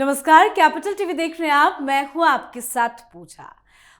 नमस्कार, capital TV देख रहे हैं आप। मैं हूं आपके साथ पूजा।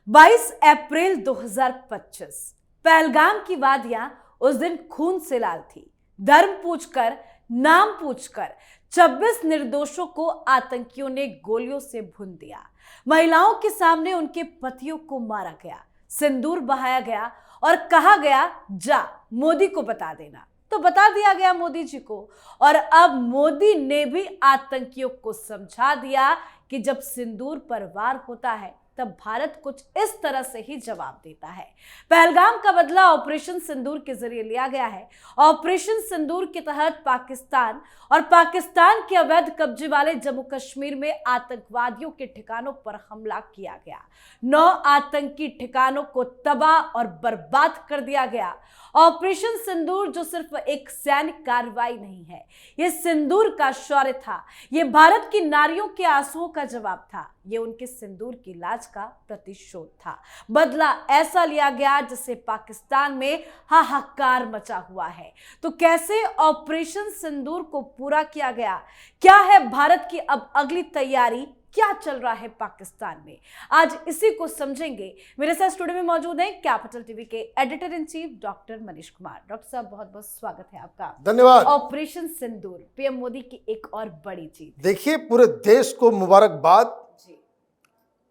22 अप्रैल 2025 पहलगाम की वादियां उस दिन खून से लाल थी। धर्म पूछकर, नाम पूछकर 26 निर्दोषों को आतंकियों ने गोलियों से भून दिया। महिलाओं के सामने उनके पतियों को मारा गया, सिंदूर बहाया गया और कहा गया जा मोदी को बता देना। तो बता दिया गया मोदी जी को, और अब मोदी ने भी आतंकियों को समझा दिया कि जब सिंदूर पर वार होता है तब भारत कुछ इस तरह से ही जवाब देता है। पहलगाम का बदला ऑपरेशन सिंदूर के जरिए लिया गया है। ऑपरेशन सिंदूर के तहत पाकिस्तान और पाकिस्तान के अवैध कब्जे वाले जम्मू कश्मीर में आतंकवादियों के ठिकानों पर हमला किया गया। 9 आतंकी ठिकानों को तबाह और बर्बाद कर दिया गया। ऑपरेशन सिंदूर जो सिर्फ एक सैन्य कार्रवाई नहीं है, यह सिंदूर का शौर्य था। यह भारत की नारियों के आंसुओं का जवाब था। यह उनके सिंदूर की लाज का प्रतिशोध था। बदला ऐसा लिया गया जिससे पाकिस्तान में हाहाकार मचा हुआ है। तो कैसे ऑपरेशन सिंदूर को पूरा किया गया? क्या है भारत की अब अगली तैयारी? क्या चल रहा है पाकिस्तान में? आज इसी को समझेंगे। मेरे साथ स्टूडियो में मौजूद हैं कैपिटल टीवी के editor in chief doctor Manish Kumar. Doctor साहब, बहुत बहुत स्वागत है आपका। धन्यवाद। ऑपरेशन सिंदूर, पीएम मोदी की एक और बड़ी जीत। देखिए, पूरे देश को मुबारकबाद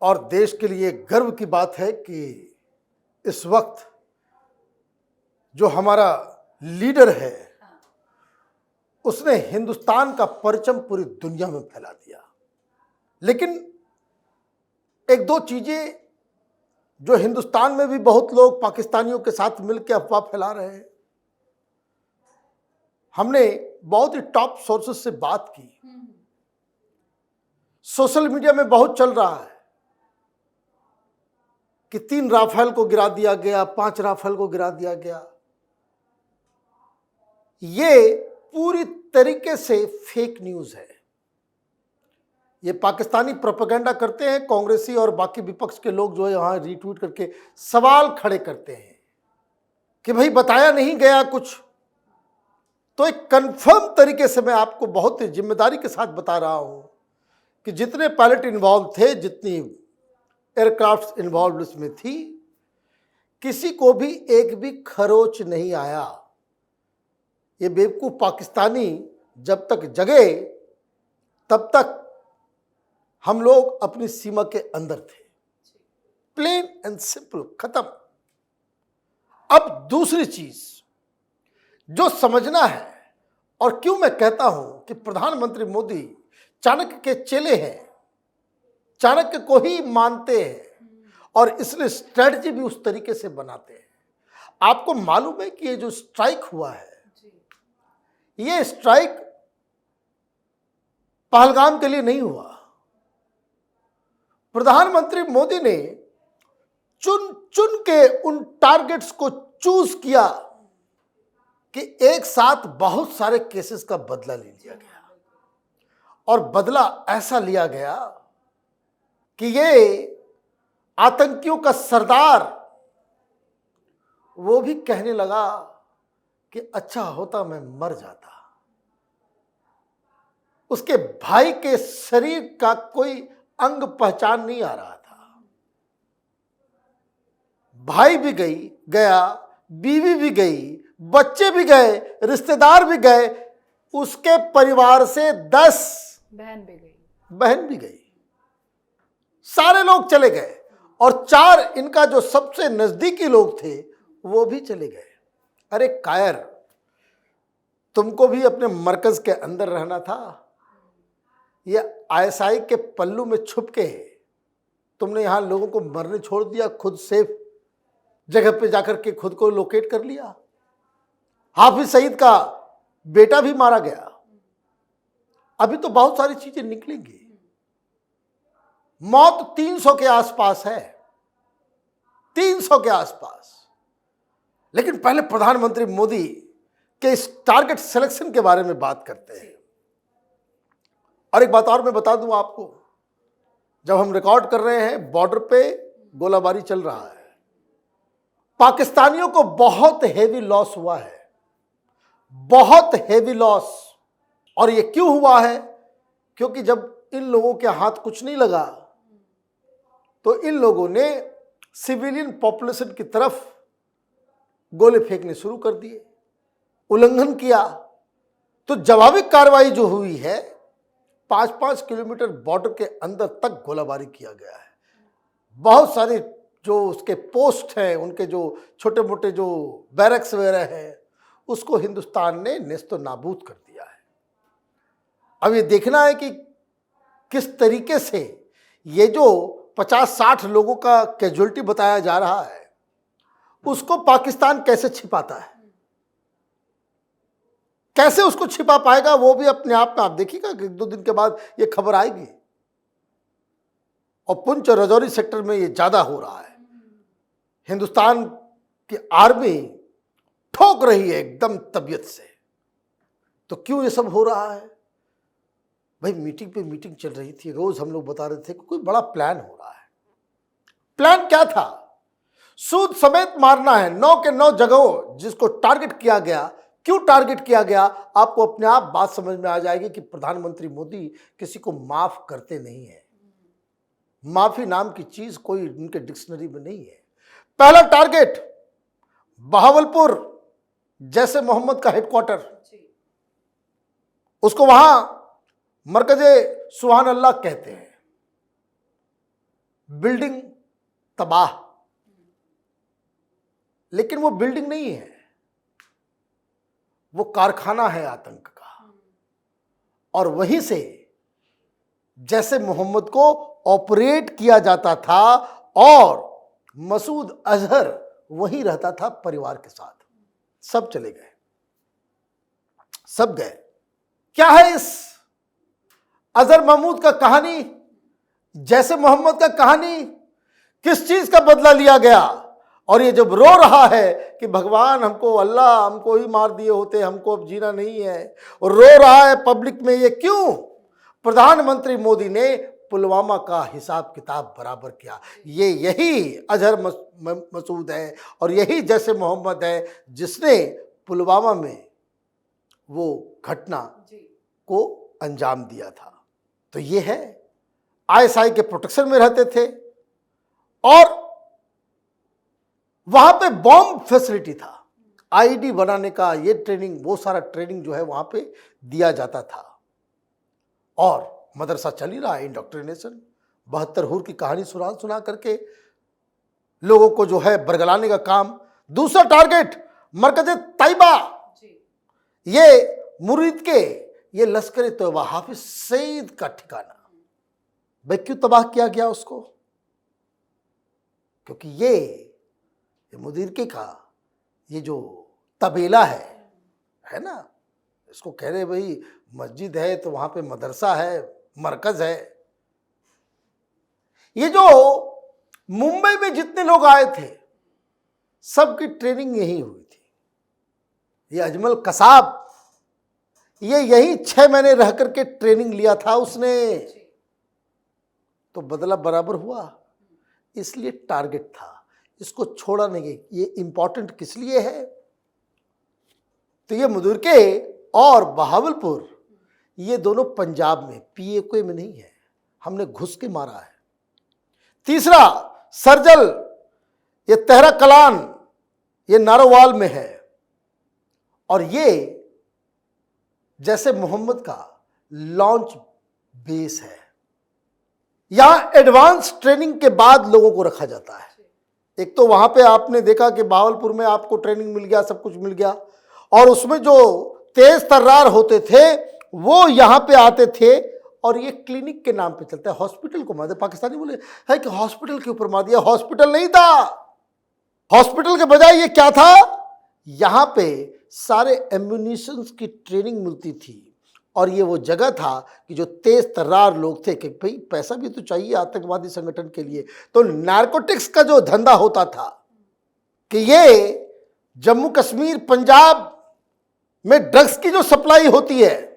और देश के लिए गर्व की बात है कि इस वक्त जो हमारा लीडर है उसने हिंदुस्तान का परचम पूरी दुनिया में फैला दिया। लेकिन एक दो चीजें जो हिंदुस्तान में भी बहुत लोग पाकिस्तानियों के साथ मिलकर अफवाह फैला रहे हैं, हमने बहुत ही टॉप सोर्सेस से बात की। सोशल मीडिया में बहुत चल रहा है कि 3 राफेल को गिरा दिया गया, 5 राफेल को गिरा दिया गया। ये पूरी तरीके से फेक न्यूज है। ये पाकिस्तानी प्रोपेगेंडा करते हैं। कांग्रेसी और बाकी विपक्ष के लोग जो है वहां रीट्वीट करके सवाल खड़े करते हैं कि भाई बताया नहीं गया कुछ। तो एक कंफर्म तरीके से मैं आपको बहुत जिम्मेदारी के साथ बता रहा हूं कि जितने पायलट इन्वॉल्व थे, जितनी एयरक्राफ्ट इन्वॉल्व इसमें थी, किसी को भी एक भी खरोच नहीं आया। ये बेवकूफ पाकिस्तानी जब तक जगे तब तक हम लोग अपनी सीमा के अंदर थे। प्लेन एंड सिंपल, खत्म। अब दूसरी चीज जो समझना है, और क्यों मैं कहता हूं कि प्रधानमंत्री मोदी चाणक्य के चेले हैं, चाणक्य को ही मानते हैं और इसलिए स्ट्रेटजी भी उस तरीके से बनाते हैं। आपको मालूम है कि ये जो स्ट्राइक हुआ है, ये स्ट्राइक पहलगाम के लिए नहीं हुआ। प्रधानमंत्री मोदी ने चुन चुन के उन टारगेट्स को चूज किया कि एक साथ बहुत सारे केसेस का बदला ले लिया गया। और बदला ऐसा लिया गया कि ये आतंकियों का सरदार वो भी कहने लगा कि अच्छा होता मैं मर जाता। उसके भाई के शरीर का कोई अंग पहचान नहीं आ रहा था। भाई भी गया, बीवी भी गई, बच्चे भी गए, रिश्तेदार भी गए, उसके परिवार से 10 बहन भी गई, सारे लोग चले गए। और 4 इनका जो सबसे नजदीकी लोग थे वो भी चले गए। अरे कायर, तुमको भी अपने मरकज के अंदर रहना था। ये आईएसआई के पल्लू में छुप के तुमने यहां लोगों को मरने छोड़ दिया, खुद सेफ जगह पे जाकर के खुद को लोकेट कर लिया। हाफिज सईद का बेटा भी मारा गया। अभी तो बहुत सारी चीजें निकलेंगी। मौत 300 के आसपास है, 300 के आसपास। लेकिन पहले प्रधानमंत्री मोदी के इस टारगेट सिलेक्शन के बारे में बात करते हैं। और एक बात और मैं बता दूं आपको, जब हम रिकॉर्ड कर रहे हैं बॉर्डर पे गोलाबारी चल रहा है, पाकिस्तानियों को बहुत हेवी लॉस हुआ है, बहुत हेवी लॉस। और ये क्यों हुआ है? क्योंकि जब इन लोगों के हाथ कुछ नहीं लगा, तो इन लोगों ने सिविलियन पॉपुलेशन की तरफ गोले फेंकने शुरू कर दिए, उल्लंघन किया। तो जवाबी कार्रवाई जो हुई है, 5-5 किलोमीटर बॉर्डर के अंदर तक गोलाबारी किया गया है। बहुत सारे जो उसके पोस्ट हैं, उनके जो छोटे मोटे जो बैरक्स वगैरह हैं, उसको हिंदुस्तान ने नेस्तो नाबूद कर दिया है। अब ये देखना है कि किस तरीके से ये जो 50-60 लोगों का कैजुअलिटी बताया जा रहा है, उसको पाकिस्तान कैसे छिपाता है, कैसे उसको छिपा पाएगा, वो भी अपने आप में आप देखिएगा कि 2 दिन के बाद ये खबर आएगी। और पुंछ और राजौरी सेक्टर में ये ज्यादा हो रहा है। हिंदुस्तान की आर्मी ठोक रही है एकदम तबीयत से। तो क्यों ये सब हो रहा है भाई? मीटिंग पे मीटिंग चल रही थी, रोज हम लोग बता रहे थे कि कोई बड़ा प्लान हो रहा है। प्लान क्या था? सूद समेत मारना है 9 के 9 जगहों, जिसको टारगेट किया गया। क्यों टारगेट किया गया? आपको अपने आप बात समझ में आ जाएगी कि प्रधानमंत्री मोदी किसी को माफ करते नहीं है। माफी नाम की चीज कोई उनके डिक्शनरी में नहीं है। पहला टारगेट बहावलपुर, जैसे मोहम्मद का हेडक्वार्टर, उसको वहां मरकजे सुभान अल्लाह कहते हैं। बिल्डिंग तबाह, लेकिन वो बिल्डिंग नहीं है, वो कारखाना है आतंक का। और वहीं से जैसे मोहम्मद को ऑपरेट किया जाता था, और मसूद अजहर वहीं रहता था परिवार के साथ। सब चले गए, सब गए। क्या है इस अजहर महमूद का कहानी, जैसे मोहम्मद का कहानी? किस चीज का बदला लिया गया? और ये जब रो रहा है कि भगवान हमको, अल्लाह हमको ही मार दिए होते, हमको अब जीना नहीं है, और रो रहा है पब्लिक में, ये क्यों? प्रधानमंत्री मोदी ने पुलवामा का हिसाब किताब बराबर किया। ये यही अजहर मसूद है और यही जैसे मोहम्मद है जिसने पुलवामा में वो घटना को अंजाम दिया था। तो ये है, आईएसआई के प्रोटेक्शन में रहते थे, और वहां पे बॉम्ब फैसिलिटी था, आईडी बनाने का, ये ट्रेनिंग, वो सारा ट्रेनिंग जो है वहां पे दिया जाता था। और मदरसा चल ही रहा है, इंडोक्ट्रिनेशन, 72 हुर की कहानी सुना करके लोगों को जो है बरगलाने का काम। दूसरा टारगेट मरकज तैयबा, ये मुरीद के, ये लश्कर तैयबा हाफिज सईद का ठिकाना। भाई क्यों तबाह किया गया उसको? क्योंकि ये मुदीरके का ये जो तबेला है ना, इसको कह रहे भाई मस्जिद है तो वहां पे मदरसा है, मरकज है। ये जो मुंबई में जितने लोग आए थे, सबकी ट्रेनिंग यही हुई थी। ये अजमल कसाब, ये यही 6 महीने रह करके ट्रेनिंग लिया था उसने। तो बदला बराबर हुआ, इसलिए टारगेट था, इसको छोड़ा नहीं। ये इंपॉर्टेंट किस लिए है? तो ये मुदीरके और बहावलपुर, ये दोनों पंजाब में, पीओके में नहीं है, हमने घुस के मारा है। तीसरा सरजल, ये तेहरा कलान, ये नारोवाल में है। और ये जैसे मोहम्मद का लॉन्च बेस है। यहां एडवांस ट्रेनिंग के बाद लोगों को रखा जाता है। एक तो वहां पे आपने देखा कि बहावलपुर में आपको ट्रेनिंग मिल गया, सब कुछ मिल गया, और उसमें जो तेज तर्रार होते थे वो यहां पे आते थे, और ये क्लिनिक के नाम पे चलता है। हॉस्पिटल को मार दिया, पाकिस्तानी बोले है कि हॉस्पिटल के ऊपर मार दिया। हॉस्पिटल नहीं था, हॉस्पिटल के बजाय ये क्या था, यहां पे सारे एम्यूनिशंस की ट्रेनिंग मिलती थी। और ये वो जगह था कि जो तेज तर्रार लोग थे, कि भाई पैसा भी तो चाहिए आतंकवादी संगठन के लिए, तो नारकोटिक्स का जो धंधा होता था कि ये जम्मू कश्मीर पंजाब में ड्रग्स की जो सप्लाई होती है,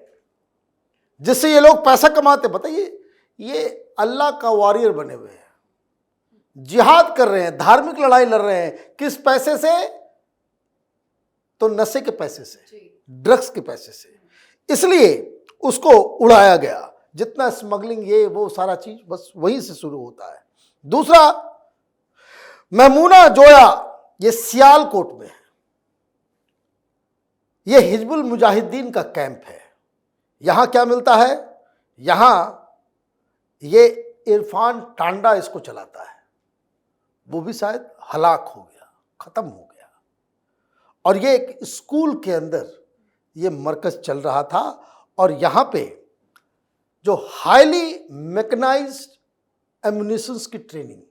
जिससे ये लोग पैसा कमाते। बताइए, ये अल्लाह का वॉरियर बने हुए हैं, जिहाद कर रहे हैं, धार्मिक लड़ाई लड़ रहे हैं। किस पैसे से? तो नशे के पैसे से, ड्रग्स के पैसे से। इसलिए उसको उड़ाया गया। जितना स्मगलिंग ये वो सारा चीज बस वहीं से शुरू होता है। दूसरा, महमूना जोया, ये सियालकोट में है। ये हिजबुल मुजाहिदीन का कैंप है। यहां क्या मिलता है? यहां ये इरफान टांडा इसको चलाता है, वो भी शायद हलाक हो गया, खत्म हो गया। और ये एक स्कूल के अंदर ये मरकज चल रहा था और यहां पे जो हाईली मैकेनाइज्ड एम्युनिशंस की ट्रेनिंग,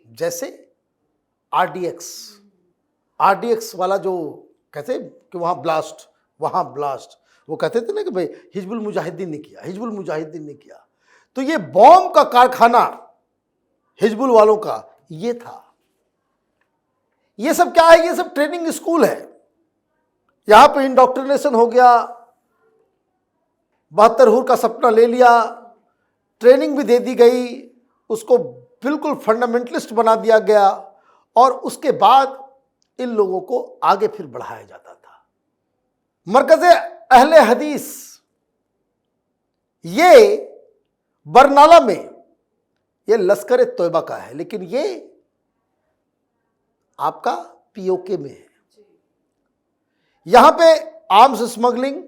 जैसे आरडीएक्स वाला जो कहते कि वहां ब्लास्ट, वो कहते थे ना कि भाई हिजबुल मुजाहिदीन ने किया। तो ये बॉम्ब का कारखाना हिजबुल वालों का ये था। ये सब क्या है? ये सब ट्रेनिंग स्कूल है। यहां पे इंडोक्ट्रिनेशन हो गया, 72 हुर का सपना ले लिया, ट्रेनिंग भी दे दी गई, उसको बिल्कुल फंडामेंटलिस्ट बना दिया गया और उसके बाद इन लोगों को आगे फिर बढ़ाया जाता था। मरकज़े अहले हदीस ये बरनाला में, ये लश्कर तोयबा का है, लेकिन ये आपका पीओके में है। यहां पे आर्म्स स्मगलिंग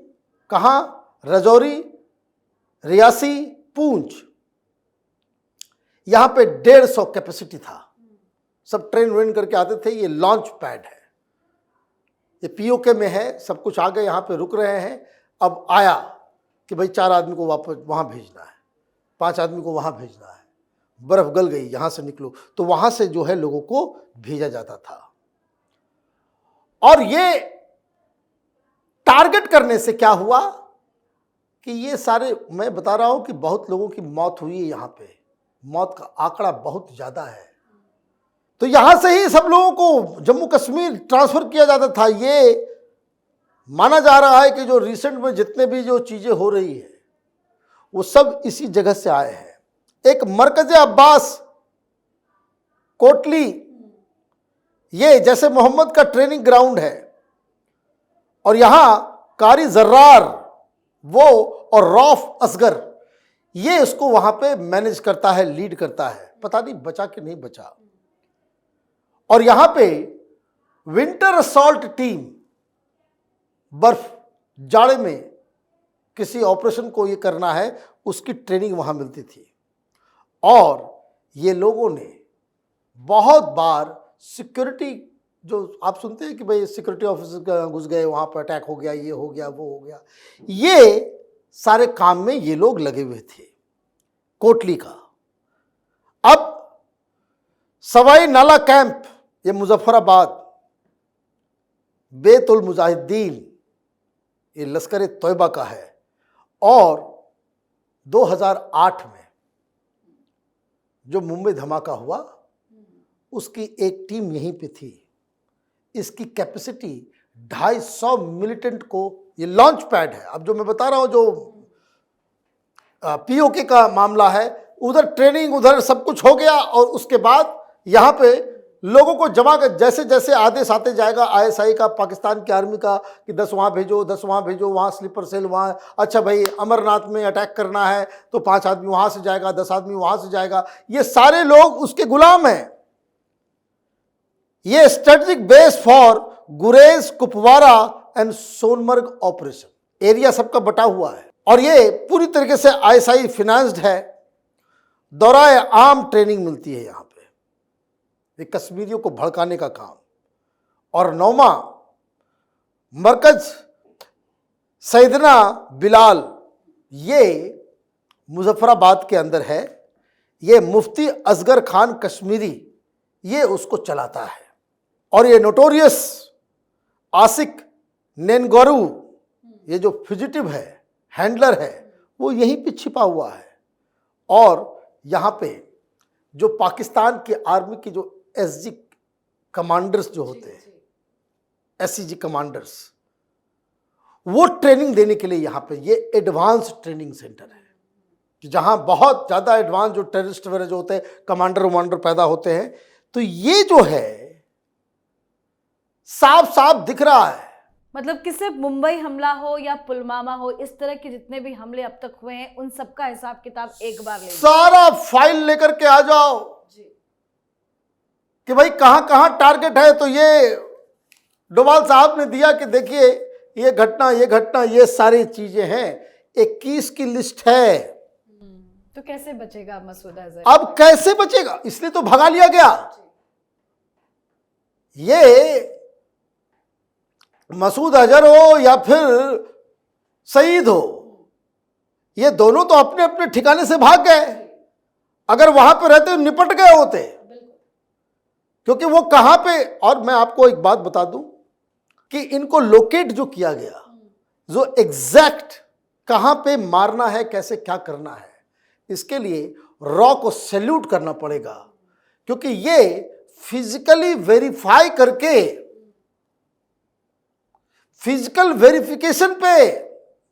कहां? रजौरी, रियासी, पूंछ। यहां पे 150 कैपेसिटी था, सब ट्रेन वेन करके आते थे। ये लॉन्च पैड है, ये पीओके में है, सब कुछ आ गए, यहां पे रुक रहे हैं। अब आया कि भाई 4 आदमी को वापस वहां भेजना है, 5 आदमी को वहां भेजना है, बर्फ गल गई, यहां से निकलो, तो वहां से जो है लोगों को भेजा जाता था। और ये टारगेट करने से क्या हुआ कि ये सारे, मैं बता रहा हूं कि बहुत लोगों की मौत हुई है, यहां पे मौत का आंकड़ा बहुत ज्यादा है। तो यहां से ही सब लोगों को जम्मू कश्मीर ट्रांसफर किया जाता था। ये माना जा रहा है कि जो रिसेंट में जितने भी जो चीजें हो रही है वो सब इसी जगह से आए हैं। एक मरकज अब्बास कोटली, ये जैसे मोहम्मद का ट्रेनिंग ग्राउंड है, और यहां कारी जर्रार वो और रौफ असगर ये उसको वहां पे मैनेज करता है, लीड करता है। पता नहीं बचा कि नहीं बचा। और यहां पे विंटर असॉल्ट टीम, बर्फ जाड़े में किसी ऑपरेशन को ये करना है, उसकी ट्रेनिंग वहां मिलती थी। और ये लोगों ने बहुत बार सिक्योरिटी, जो आप सुनते हैं कि भाई सिक्योरिटी ऑफिसर घुस गए, वहां पर अटैक हो गया, ये हो गया, वो हो गया, ये सारे काम में ये लोग लगे हुए थे कोटली का। अब सवाई नाला कैंप, ये मुजफ्फराबाद, बेतुल मुजाहिदीन, ये लश्कर तोयबा का है। और 2008 में जो मुंबई धमाका हुआ, उसकी एक टीम यहीं पे थी। इसकी कैपेसिटी 250 मिलिटेंट को, ये लॉन्च पैड है। अब जो मैं बता रहा हूं, जो पीओके का मामला है, उधर ट्रेनिंग, उधर सब कुछ हो गया, और उसके बाद यहां पे लोगों को जमा कर, जैसे जैसे आदेश आते जाएगा आईएसआई का, पाकिस्तान की आर्मी का, कि 10 वहां भेजो, 10 वहां भेजो, वहां स्लीपर सेल वहां, अच्छा भाई अमरनाथ में अटैक करना है तो 5 आदमी वहां से जाएगा, 10 आदमी वहां से जाएगा। ये सारे लोग उसके गुलाम हैं। ये strategic base for Gurez, Kupwara and Sonamarg operation area सबका बटा हुआ है, और ये पूरी तरीके से आईएसआई फिनांस्ड है। दौराए आम ट्रेनिंग मिलती है यहां पे, ये कश्मीरियों को भड़काने का काम। और 9वां मरकज सैयदना बिलाल, ये मुजफ्फराबाद के अंदर है। ये मुफ्ती असगर खान कश्मीरी, ये उसको चलाता है। और ये नोटोरियस आसिक नेनगोरू, ये जो फ्यूजिटिव है, हैंडलर है, वो यहीं पे छिपा हुआ है। और यहाँ पे जो पाकिस्तान की आर्मी की जो एसजी कमांडर्स जो होते हैं, एससीजी कमांडर्स, वो ट्रेनिंग देने के लिए यहाँ पे ये एडवांस ट्रेनिंग सेंटर है, कि जहाँ बहुत ज़्यादा एडवांस जो टेररिस्ट वगैरह जो होते हैं, कमांडर वमांडर पैदा होते हैं। तो ये जो है साफ साफ दिख रहा है। मतलब कि सिर्फ मुंबई हमला हो या पुलवामा हो, इस तरह के जितने भी हमले अब तक हुए हैं उन सबका हिसाब किताब एक बार ले सारा फाइल लेकर के आ जाओ कि भाई कहां कहां टारगेट है। तो ये डोभाल साहब ने दिया कि देखिए ये घटना ये सारी चीजें हैं, 21 की लिस्ट है। तो कैसे बचेगा मसूद अजहर? अब कैसे बचेगा, इसलिए तो भगा लिया गया। ये मसूद अजहर हो या फिर सईद हो, ये दोनों तो अपने अपने ठिकाने से भाग गए। अगर वहां पे रहते निपट गए होते, क्योंकि वो कहां पे। और मैं आपको एक बात बता दूं कि इनको लोकेट जो किया गया, जो एग्जैक्ट कहां पे मारना है, कैसे क्या करना है, इसके लिए रॉ को सैल्यूट करना पड़ेगा। क्योंकि ये फिजिकली वेरीफाई करके, फिजिकल वेरिफिकेशन पे,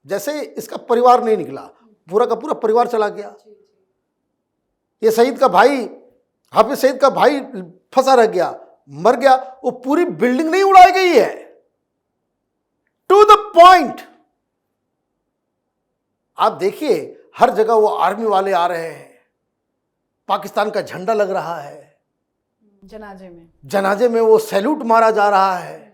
जैसे इसका परिवार नहीं निकला, पूरा का पूरा परिवार चला गया। ये सईद का भाई, हाफिज सईद का भाई फंसा रह गया, मर गया। वो पूरी बिल्डिंग नहीं उड़ाई गई है। To the point. आप देखिए हर जगह वो आर्मी वाले आ रहे हैं, पाकिस्तान का झंडा लग रहा है, जनाजे में वो सैल्यूट मारा जा रहा है।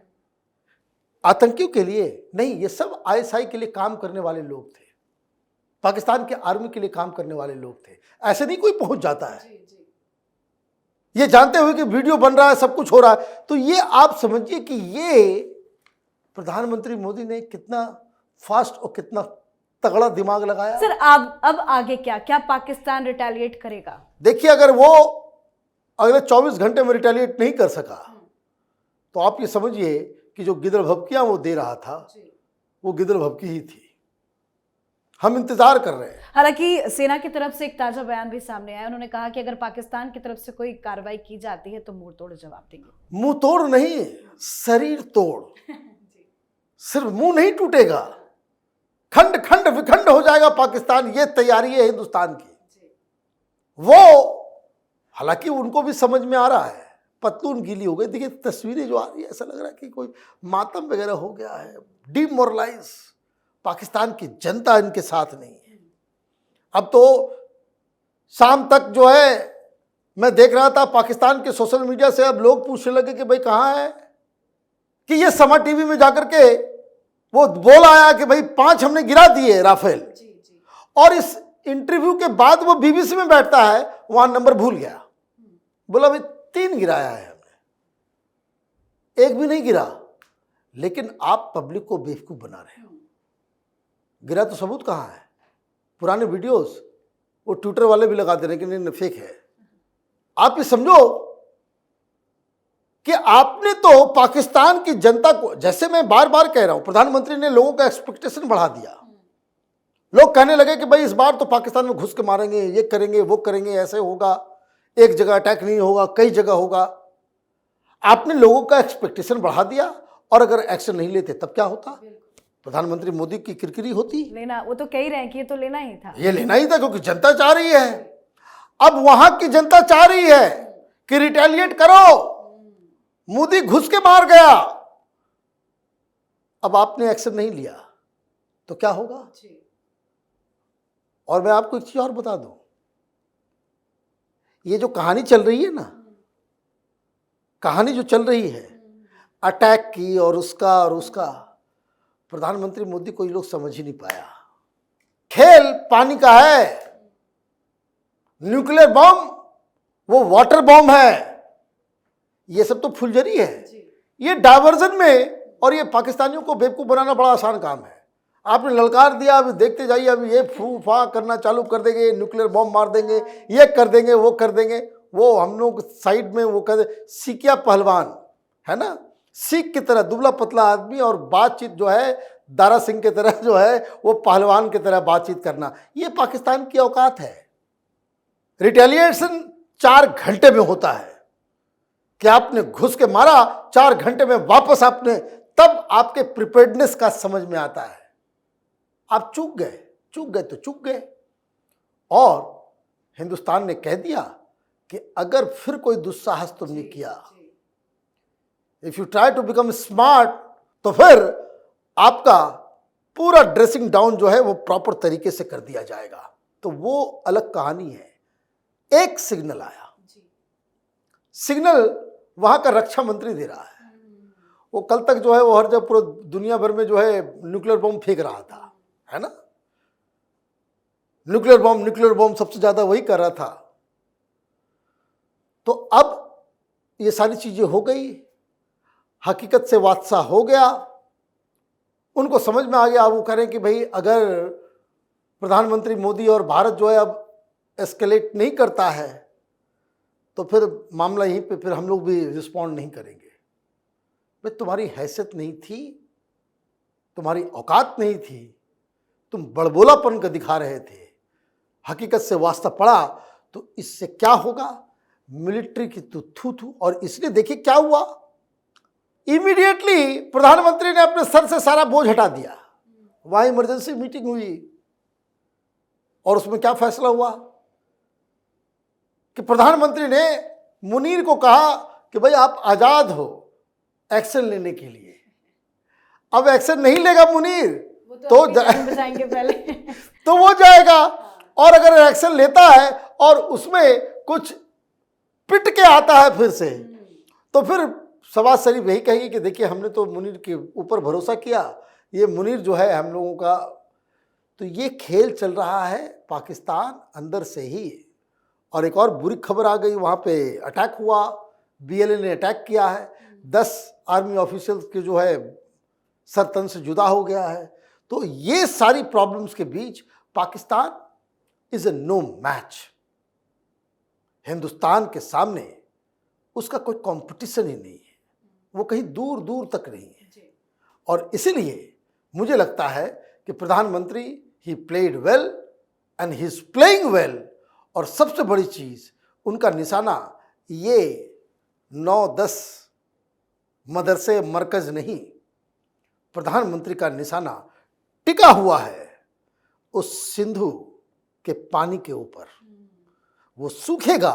आतंकियों के लिए नहीं, ये सब आईएसआई के लिए काम करने वाले लोग थे, पाकिस्तान के आर्मी के लिए काम करने वाले लोग थे। ऐसे नहीं कोई पहुंच जाता है। ये जानते हुए कि वीडियो बन रहा है, सब कुछ हो रहा है। तो ये आप समझिए कि ये प्रधानमंत्री मोदी ने कितना फास्ट और कितना तगड़ा दिमाग लगाया। सर अब आगे क्या पाकिस्तान रिटेलिएट करेगा? देखिए, अगर वो अगले 24 घंटे में रिटेलिएट नहीं कर सका, तो आप ये समझिए कि जो गिदड़ भभकियां वो दे रहा था, वो गिदड़ भभकी ही थी। हम इंतजार कर रहे हैं। हालांकि सेना की तरफ से एक ताजा बयान भी सामने आया। उन्होंने कहा कि अगर पाकिस्तान की तरफ से कोई कार्रवाई की जाती है तो मुंह तोड़ जवाब देंगे। मुंह तोड़ नहीं, शरीर तोड़। सिर्फ मुंह नहीं टूटेगा, खंड खंड विखंड हो जाएगा पाकिस्तान। ये तैयारी है हिंदुस्तान की। वो हालांकि उनको भी समझ में आ रहा है, पतलून गीली हो गई। देखिए तस्वीरें जो आ रही है, ऐसा लग रहा है कि कोई मातम वगैरह हो गया है। डिमोरलाइज पाकिस्तान की जनता इनके साथ नहीं है। अब तो शाम तक जो है, मैं देख रहा था पाकिस्तान के सोशल मीडिया से, अब लोग पूछने लगे कि भाई कहाँ है, कि ये समा टीवी में जाकर के वो बोल आया कि भाई 5 हमने गिरा दिए राफेल। और इस इंटरव्यू के बाद वो बीबीसी में बैठता है, वहां नंबर भूल गया, बोला भाई 3 गिराया है हमने, 1 भी नहीं गिरा। लेकिन आप पब्लिक को बेवकूफ बना रहे हो। गिरा तो सबूत कहाँ है? पुराने वीडियोस वो ट्विटर वाले भी लगा दे रहे हैं कि नहीं फेक है। आप ये समझो कि आपने तो पाकिस्तान की जनता को, जैसे मैं बार बार कह रहा हूं, प्रधानमंत्री ने लोगों का एक्सपेक्टेशन बढ़ा दिया। लोग कहने लगे कि भाई इस बार तो पाकिस्तान में घुस के मारेंगे, ये करेंगे, वो करेंगे, ऐसे होगा, एक जगह अटैक नहीं होगा, कई जगह होगा। आपने लोगों का एक्सपेक्टेशन बढ़ा दिया, और अगर एक्शन नहीं लेते तब क्या होता? प्रधानमंत्री मोदी की किरकिरी होती। लेना, वो तो कह ही रहे हैं कि ये तो लेना ही था, ये लेना ही था, क्योंकि जनता चाह रही है। अब वहां की जनता चाह रही है कि रिटेलिएट करो। मोदी घुस के मार गया, अब आपने एक्शन नहीं लिया तो क्या होगा? और मैं आपको एक चीज और बता दूं, ये जो कहानी चल रही है ना, कहानी जो चल रही है अटैक की और उसका, प्रधानमंत्री मोदी को ये लोग समझ ही नहीं पाया। खेल पानी का है, न्यूक्लियर बम वो वाटर बम है, ये सब तो फुलझड़ी है। ये डायवर्जन में, और ये पाकिस्तानियों को बेवकूफ बनाना बड़ा आसान काम है। आपने ललकार दिया, अभी देखते जाइए, अभी ये फू फा करना चालू कर देंगे, न्यूक्लियर बम मार देंगे, ये कर देंगे, वो कर देंगे। वो हम लोग साइड में वो कहते सीकिया पहलवान है ना, सीख की तरह दुबला पतला आदमी, और बातचीत जो है दारा सिंह की तरह जो है वो पहलवान की तरह बातचीत करना, ये पाकिस्तान की औकात है। रिटेलिएशन 4 घंटे में होता है कि आपने घुस के मारा, 4 घंटे में वापस आपने, तब आपके प्रिपेयर्डनेस का समझ में आता है। आप चूक गए तो चूक गए। और हिंदुस्तान ने कह दिया कि अगर फिर कोई दुस्साहस तुमने किया, if you try to become smart, तो फिर आपका पूरा ड्रेसिंग डाउन जो है वो प्रॉपर तरीके से कर दिया जाएगा। तो वो अलग कहानी है। एक सिग्नल आया, सिग्नल वहां का रक्षा मंत्री दे रहा है। वो कल तक जो है वो हर जगह पूरा दुनिया भर में जो है न्यूक्लियर बम फेंक रहा था, है ना, न्यूक्लियर बम सबसे ज्यादा वही कर रहा था। तो अब ये सारी चीजें हो गई, हकीकत से वास्ता हो गया, उनको समझ में आ गया। अब वो करें कि भाई अगर प्रधानमंत्री मोदी और भारत जो है अब एस्केलेट नहीं करता है तो फिर मामला यहीं पे फिर हम लोग भी रिस्पॉन्ड नहीं करेंगे। भाई तुम्हारी हैसियत नहीं थी, तुम्हारी औकात नहीं थी, तुम बड़बोलापन का दिखा रहे थे। हकीकत से वास्ता पड़ा तो इससे क्या होगा, मिलिट्री की तो थू थू। और इसलिए देखिए क्या हुआ, इमीडिएटली प्रधानमंत्री ने अपने सर से सारा बोझ हटा दिया। वहां इमरजेंसी मीटिंग हुई और उसमें क्या फैसला हुआ कि प्रधानमंत्री ने मुनीर को कहा कि भाई आप आजाद हो एक्शन लेने के लिए। अब एक्शन नहीं लेगा मुनीर तो बचाएंगे पहले तो वो जाएगा, और अगर एक्शन लेता है और उसमें कुछ पिट के आता है फिर से, तो फिर सवाज शरीफ यही कहेगी कि देखिए हमने तो मुनीर के ऊपर भरोसा किया, ये मुनीर जो है हम लोगों का। तो ये खेल चल रहा है पाकिस्तान अंदर से ही। और एक और बुरी खबर आ गई, वहाँ पे अटैक हुआ, बीएलए ने अटैक किया है, 10 आर्मी ऑफिशियल्स के जो है सर तन से जुदा हो गया है। तो ये सारी प्रॉब्लम्स के बीच Pakistan is a no match. Hindustan के सामने उसका कोई कंपटीशन ही नहीं है, वो कहीं दूर दूर तक नहीं है। और इसीलिए मुझे लगता है कि प्रधानमंत्री he played well and he is playing well. और सबसे बड़ी चीज उनका निशाना ये 9-10 मदरसे मरकज नहीं, प्रधानमंत्री का निशाना टिका हुआ है उस सिंधु के पानी के ऊपर। वो सूखेगा,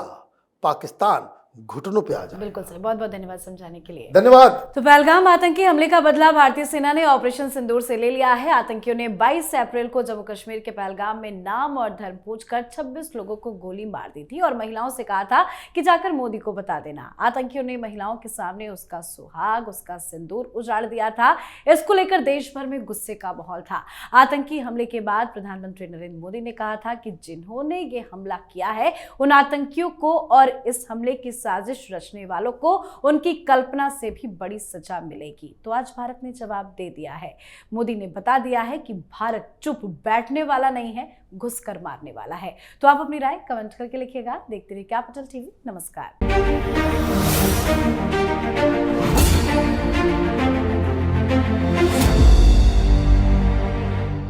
पाकिस्तान घुटनों पे आ जाए। बिल्कुल सर, बहुत बहुत धन्यवाद समझाने के लिए। धन्यवाद। तो पहलगाम आतंकी हमले का बदला भारतीय सेना ने ऑपरेशन सिंदूर से ले लिया है। आतंकियों ने 22 अप्रैल को जम्मू कश्मीर के पहलगाम में नाम और धर्म पूछकर 26 लोगों को गोली मार दी थी और महिलाओं से कहा था कि जाकर मोदी को बता देना। आतंकियों ने महिलाओं के सामने उसका सुहाग, उसका सिंदूर उजाड़ दिया था। इसको लेकर देश भर में गुस्से का माहौल था। आतंकी हमले के बाद प्रधानमंत्री नरेंद्र मोदी ने कहा था कि जिन्होंने ये हमला किया है उन आतंकियों को और इस हमले की साजिश रचने वालों को उनकी कल्पना से भी बड़ी सजा मिलेगी। तो आज भारत ने जवाब दे दिया है। मोदी ने बता दिया है कि भारत चुप बैठने वाला नहीं है, घुसकर मारने वाला है। तो आप अपनी राय कमेंट करके लिखिएगा। देखते रहिए कैपिटल टीवी। नमस्कार।